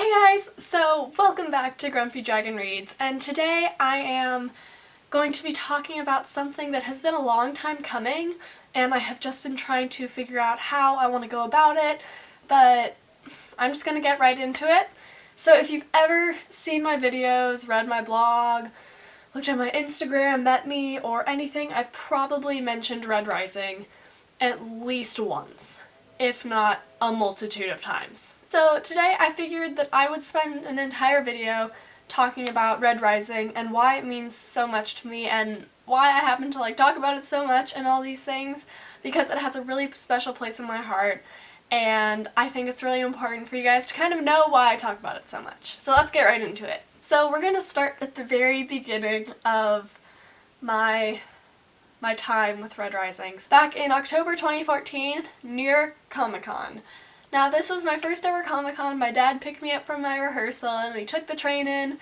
Hey guys! So welcome back to GrumpyDragon Reads, and today I am going to be talking about something that has been a long time coming, and I have just been trying to figure out how I want to go about it, but I'm just going to get right into it. So if you've ever seen my videos, read my blog, looked at my Instagram, met me, or anything, I've probably mentioned Red Rising at least once, if not a multitude of times. So today I figured that I would spend an entire video talking about Red Rising and why it means so much to me and why I happen to talk about it so much and all these things, because it has a really special place in my heart and I think it's really important for you guys to kind of know why I talk about it so much. So let's get right into it. So we're gonna start at the very beginning of my time with Red Rising. Back in October 2014, New York Comic-Con. Now this was my first ever Comic-Con. My dad picked me up from my rehearsal and we took the train in,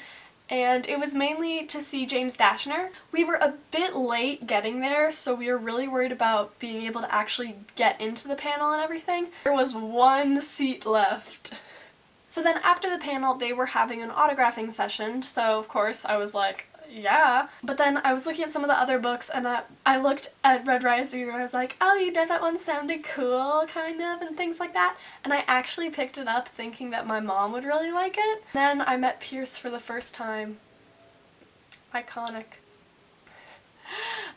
and it was mainly to see James Dashner. We were a bit late getting there, so we were really worried about being able to actually get into the panel and everything. There was one seat left. So then after the panel they were having an autographing session, so of course I was like, yeah. But then I was looking at some of the other books and I looked at Red Rising and I was like, oh, you know, that one sounded cool, kind of, and things like that. And I actually picked it up thinking that my mom would really like it. Then I met Pierce for the first time. Iconic.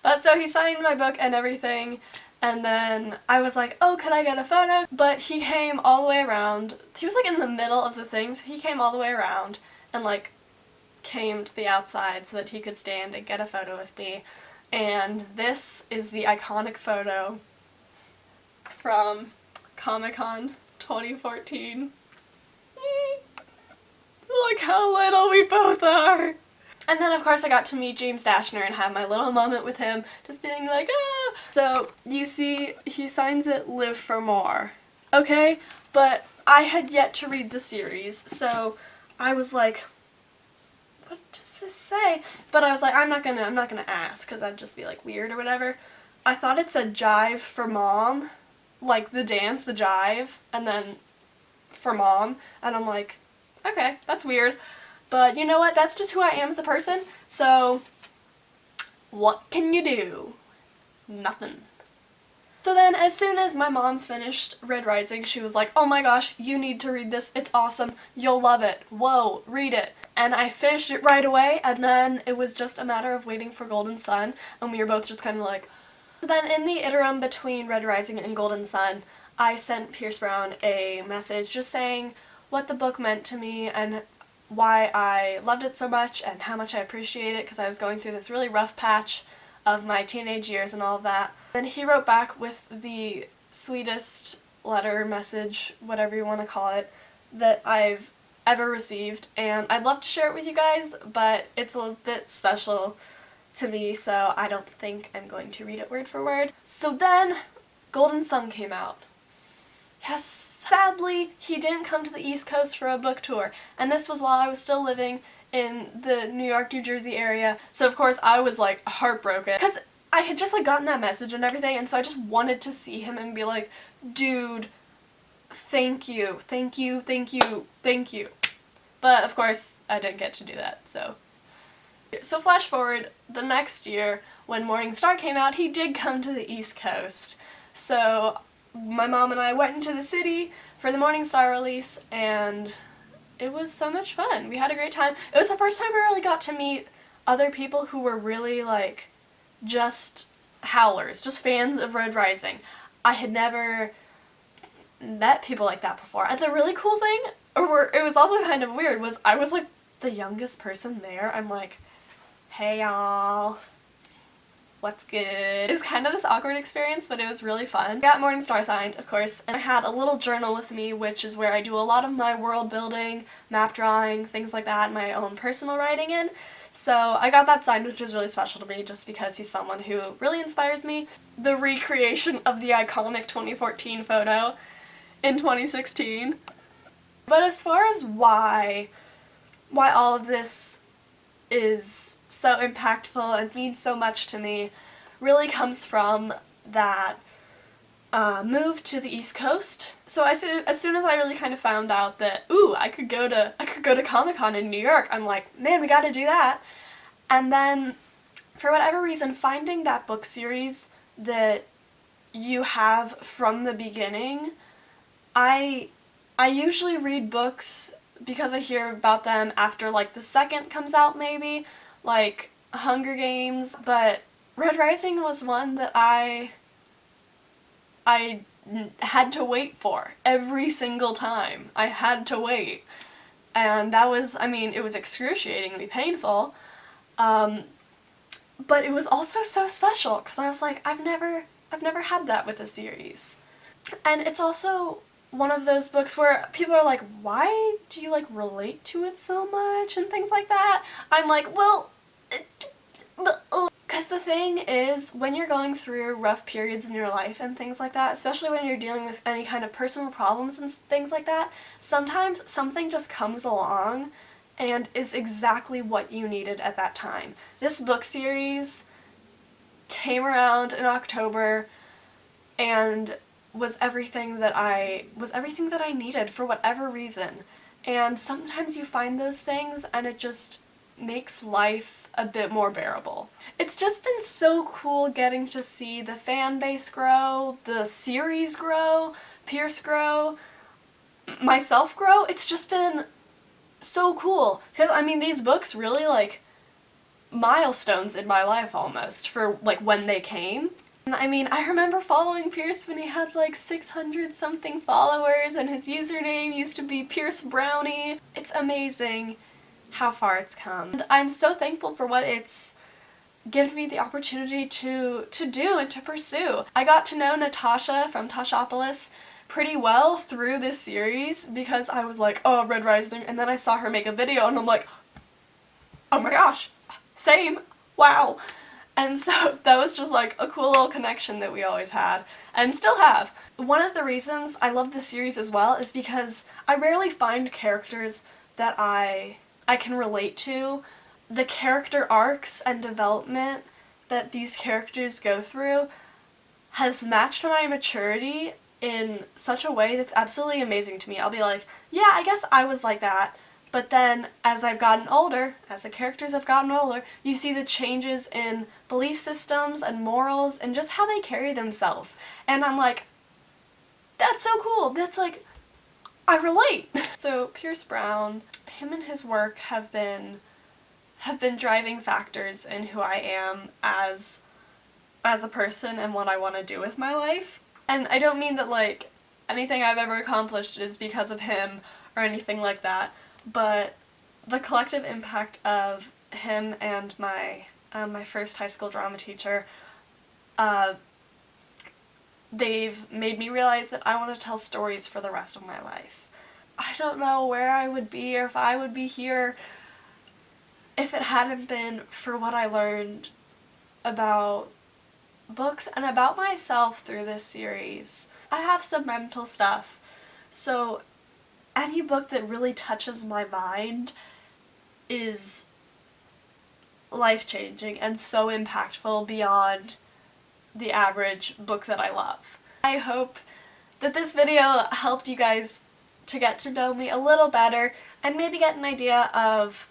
But so he signed my book and everything, and then I was like, oh, could I get a photo? But he came all the way around. He was in the middle of the thing, so he came all the way around and came to the outside so that he could stand and get a photo with me. And this is the iconic photo from Comic-Con 2014. Look how little we both are! And then of course I got to meet James Dashner and have my little moment with him, just being like, ah! So you see, he signs it Live for More. Okay? But I had yet to read the series, so I was like, what does this say? But I was like, I'm not gonna ask, because that'd just be weird or whatever. I thought it said Jive for Mom, like the dance, the jive, and then for mom, and I'm like, okay, that's weird. But you know what, that's just who I am as a person, so what can you do? Nothing. So then, as soon as my mom finished Red Rising, she was like, oh my gosh, you need to read this, it's awesome, you'll love it, whoa, read it. And I finished it right away, and then it was just a matter of waiting for Golden Sun, and we were both just kind of like. So then in the interim between Red Rising and Golden Sun, I sent Pierce Brown a message just saying what the book meant to me and why I loved it so much and how much I appreciate it, because I was going through this really rough patch of my teenage years and all of that. And he wrote back with the sweetest letter, message, whatever you want to call it, that I've ever received, and I'd love to share it with you guys, but it's a little bit special to me, so I don't think I'm going to read it word for word. So then Golden Sun came out. Yes, sadly he didn't come to the East Coast for a book tour, and this was while I was still living in the New York, New Jersey area, so of course I was heartbroken, because I had just gotten that message and everything, and so I just wanted to see him and be like, dude, thank you, thank you, thank you, thank you. But of course I didn't get to do that, so. So flash forward the next year, when Morning Star came out, he did come to the East Coast. So my mom and I went into the city for the Morning Star release, and it was so much fun. We had a great time. It was the first time I really got to meet other people who were really just howlers, just fans of Red Rising. I had never met people like that before. And the really cool thing, or it was also kind of weird, was I was the youngest person there. I'm like, hey y'all, what's good? It was kind of this awkward experience, but it was really fun. I got Morning Star signed, of course, and I had a little journal with me, which is where I do a lot of my world building, map drawing, things like that, my own personal writing in. So I got that signed, which is really special to me just because he's someone who really inspires me. The recreation of the iconic 2014 photo in 2016. But as far as why all of this is so impactful and means so much to me really comes from that moved to the East Coast. So as soon as I really kind of found out that, ooh, I could go to Comic-Con in New York, I'm like, man, we gotta do that. And then, for whatever reason, finding that book series that you have from the beginning, I usually read books because I hear about them after like the second comes out maybe, like Hunger Games, but Red Rising was one that I had to wait for every single time. I had to wait. And that was, I mean, it was excruciatingly painful, but it was also so special because I was like, I've never had that with a series. And it's also one of those books where people are like, why do you like relate to it so much and things like that? I'm like, well, because the thing is, when you're going through rough periods in your life and things like that, especially when you're dealing with any kind of personal problems and things like that, sometimes something just comes along and is exactly what you needed at that time. This book series came around in October and was everything that I needed for whatever reason. And sometimes you find those things and it just makes life a bit more bearable. It's just been so cool getting to see the fan base grow, the series grow, Pierce grow, myself grow. It's just been so cool. Because, I mean, these books really, like, milestones in my life almost for, like, when they came. And I mean, I remember following Pierce when he had like 600 something followers and his username used to be Pierce Brownie. It's amazing how far it's come. And I'm so thankful for what it's given me the opportunity to do and to pursue. I got to know Natasha from Tashopolis pretty well through this series because I was like, oh, Red Rising, and then I saw her make a video and I'm like, oh my gosh, same, wow. And so that was just like a cool little connection that we always had, and still have. One of the reasons I love this series as well is because I rarely find characters that I can relate to. The character arcs and development that these characters go through has matched my maturity in such a way that's absolutely amazing to me. I'll be like, yeah, I guess I was like that. But then, as I've gotten older, as the characters have gotten older, you see the changes in belief systems and morals and just how they carry themselves. And I'm like, that's so cool. That's like, I relate. So Pierce Brown, him and his work have been driving factors in who I am as a person and what I want to do with my life. And I don't mean that like anything I've ever accomplished is because of him or anything like that. But the collective impact of him and my first high school drama teacher, they've made me realize that I want to tell stories for the rest of my life. I don't know where I would be or if I would be here if it hadn't been for what I learned about books and about myself through this series. I have some mental stuff, so any book that really touches my mind is life-changing and so impactful beyond the average book that I love. I hope that this video helped you guys to get to know me a little better and maybe get an idea of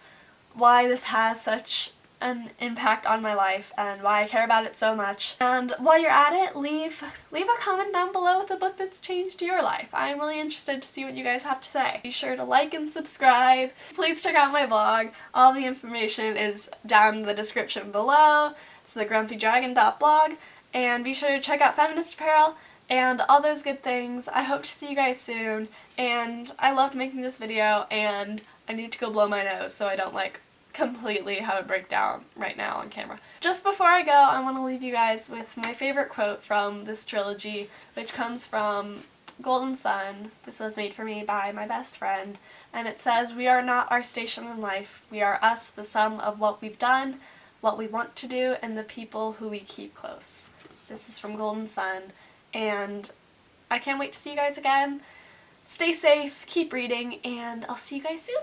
why this has such an impact on my life and why I care about it so much. And while you're at it, leave a comment down below with a book that's changed your life. I'm really interested to see what you guys have to say. Be sure to like and subscribe. Please check out my blog. All the information is down in the description below. It's the GrumpyDragon.blog. And be sure to check out Feminist Apparel and all those good things. I hope to see you guys soon. And I loved making this video, and I need to go blow my nose so I don't like completely have a breakdown right now on camera. Just before I go, I want to leave you guys with my favorite quote from this trilogy, which comes from Golden Sun. This was made for me by my best friend, and it says, "We are not our station in life. We are us, the sum of what we've done, what we want to do, and the people who we keep close." This is from Golden Sun, and I can't wait to see you guys again. Stay safe, keep reading, and I'll see you guys soon.